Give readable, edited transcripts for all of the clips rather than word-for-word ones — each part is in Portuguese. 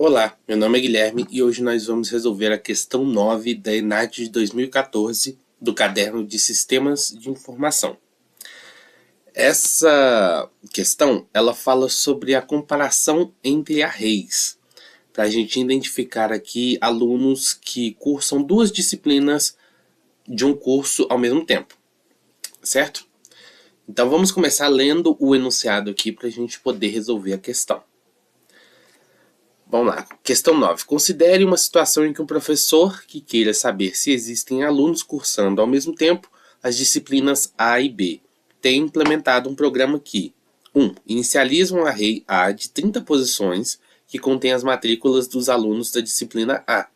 Olá, meu nome é Guilherme e hoje nós vamos resolver a questão 9 da ENAD de 2014 do caderno de Sistemas de Informação. Essa questão, ela fala sobre a comparação entre arrays, para a gente identificar aqui alunos que cursam duas disciplinas de um curso ao mesmo tempo, certo? Então vamos começar lendo o enunciado aqui para a gente poder resolver a questão. Vamos lá, questão 9. Considere uma situação em que um professor que queira saber se existem alunos cursando ao mesmo tempo as disciplinas A e B tem implementado um programa que 1. Inicializa um array A de 30 posições que contém as matrículas dos alunos da disciplina A.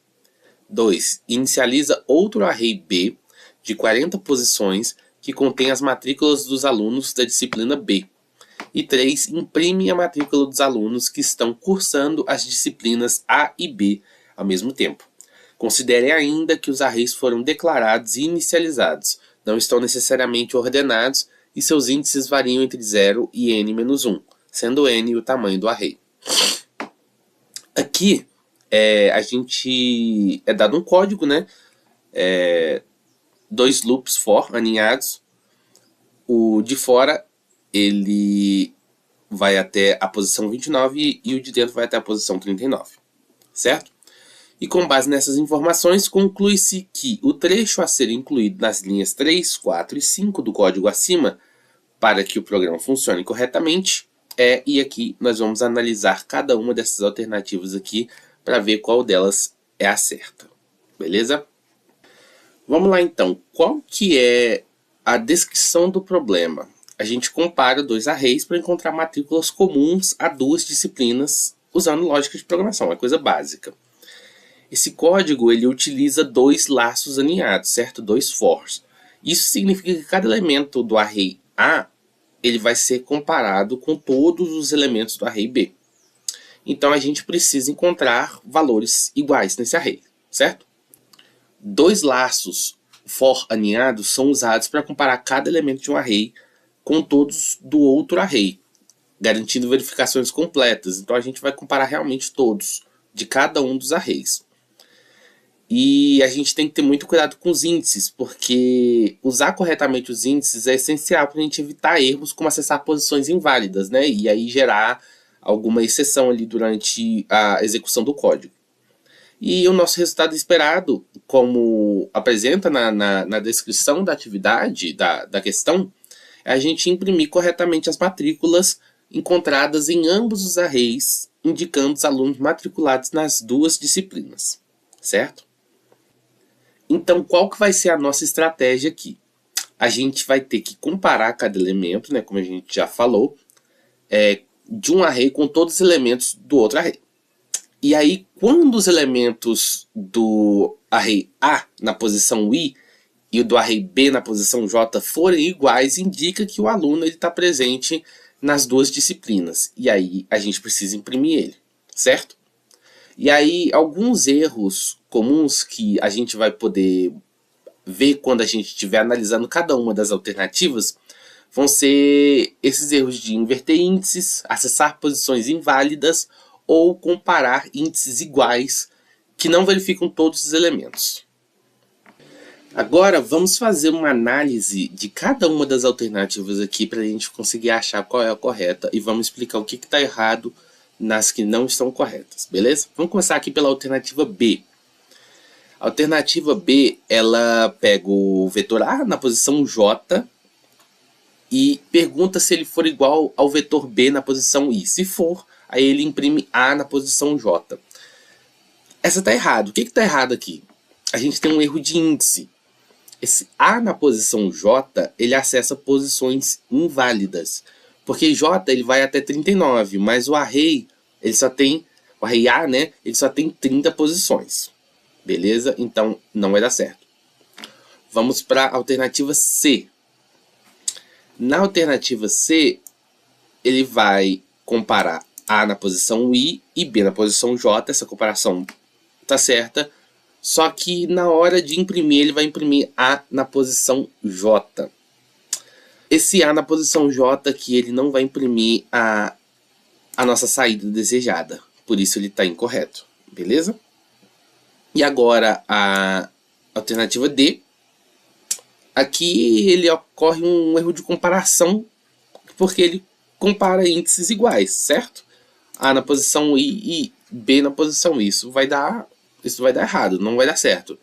2. Inicializa outro array B de 40 posições que contém as matrículas dos alunos da disciplina B. E 3. Imprime a matrícula dos alunos que estão cursando as disciplinas A e B ao mesmo tempo. Considere ainda que os arrays foram declarados e inicializados, não estão necessariamente ordenados e seus índices variam entre 0 e n-1, sendo n o tamanho do array. Aqui a gente é dado um código, né? Dois loops for aninhados. O de fora ele vai até a posição 29 e o de dentro vai até a posição 39, certo? E com base nessas informações, conclui-se que o trecho a ser incluído nas linhas 3, 4 e 5 do código acima, para que o programa funcione corretamente, e aqui nós vamos analisar cada uma dessas alternativas aqui, para ver qual delas é a certa, beleza? Vamos lá então, qual que é a descrição do problema? A gente compara dois arrays para encontrar matrículas comuns a duas disciplinas usando lógica de programação, é coisa básica. Esse código ele utiliza dois laços aninhados, certo? Dois fors. Isso significa que cada elemento do array A ele vai ser comparado com todos os elementos do array B. Então a gente precisa encontrar valores iguais nesse array, certo? Dois laços for aninhados são usados para comparar cada elemento de um array com todos do outro array, garantindo verificações completas. Então a gente vai comparar realmente todos, de cada um dos arrays. E a gente tem que ter muito cuidado com os índices, porque usar corretamente os índices é essencial para a gente evitar erros como acessar posições inválidas, né? E aí gerar alguma exceção ali durante a execução do código. E o nosso resultado esperado, como apresenta na descrição da atividade, da questão, é a gente imprimir corretamente as matrículas encontradas em ambos os arrays, indicando os alunos matriculados nas duas disciplinas, certo? Então, qual que vai ser a nossa estratégia aqui? A gente vai ter que comparar cada elemento, né, como a gente já falou, de um array com todos os elementos do outro array. E aí, quando os elementos do array A na posição I e o do array B na posição J forem iguais, indica que o aluno está presente nas duas disciplinas. E aí a gente precisa imprimir ele, certo? E aí alguns erros comuns que a gente vai poder ver quando a gente estiver analisando cada uma das alternativas vão ser esses erros de inverter índices, acessar posições inválidas ou comparar índices iguais que não verificam todos os elementos. Agora vamos fazer uma análise de cada uma das alternativas aqui para a gente conseguir achar qual é a correta e vamos explicar o que está errado nas que não estão corretas, beleza? Vamos começar aqui pela alternativa B. A alternativa B, ela pega o vetor A na posição J e pergunta se ele for igual ao vetor B na posição I. Se for, aí ele imprime A na posição J. Essa está errado. O que está errado aqui? A gente tem um erro de índice. Esse A na posição J, ele acessa posições inválidas. Porque J ele vai até 39, mas o array, o array A, né, ele só tem 30 posições. Beleza? Então não vai dar certo. Vamos para a alternativa C. Na alternativa C, ele vai comparar A na posição I e B na posição J. Essa comparação está certa. Só que na hora de imprimir, ele vai imprimir A na posição J. Esse A na posição J aqui, ele não vai imprimir a nossa saída desejada. por isso ele está incorreto, beleza? E agora a alternativa D, aqui ele ocorre um erro de comparação, porque ele compara índices iguais, certo? A na posição I e B na posição I. Isso vai dar errado, não vai dar certo.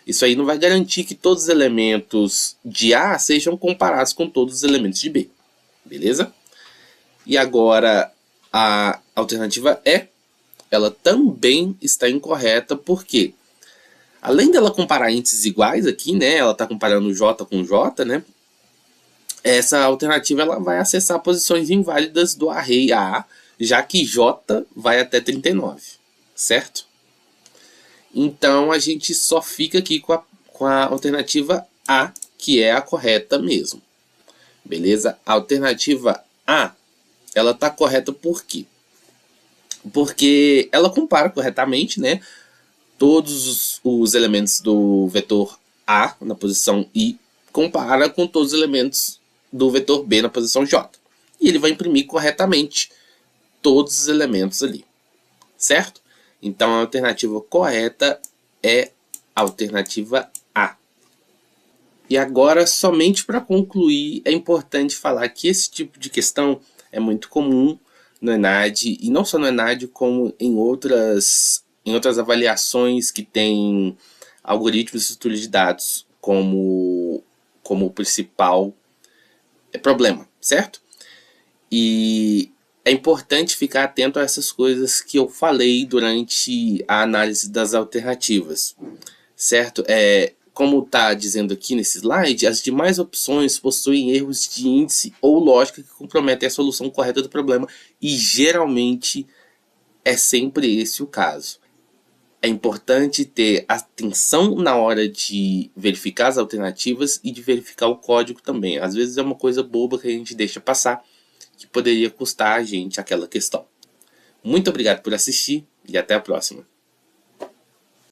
Isso aí não vai garantir que todos os elementos de A sejam comparados com todos os elementos de B. Beleza? E agora a alternativa E, ela também está incorreta, porque além dela comparar índices iguais aqui, né, ela está comparando J com J, né, essa alternativa ela vai acessar posições inválidas do array A, já que J vai até 39, certo? Então a gente só fica aqui com a alternativa A, que é a correta mesmo. Beleza? A alternativa A, ela está correta por quê? Porque ela compara corretamente, né, todos os elementos do vetor A na posição I, compara com todos os elementos do vetor B na posição J. E ele vai imprimir corretamente todos os elementos ali, certo? Então a alternativa correta é a alternativa A. E agora, somente para concluir, é importante falar que esse tipo de questão é muito comum no ENAD, e não só no ENAD, como em outras avaliações que têm algoritmos e estruturas de dados como principal problema, certo? E é importante ficar atento a essas coisas que eu falei durante a análise das alternativas, certo? Como está dizendo aqui nesse slide, as demais opções possuem erros de índice ou lógica que comprometem a solução correta do problema, e geralmente é sempre esse o caso. É importante ter atenção na hora de verificar as alternativas e de verificar o código também. Às vezes é uma coisa boba que a gente deixa passar, que poderia custar a gente aquela questão. Muito obrigado por assistir e até a próxima.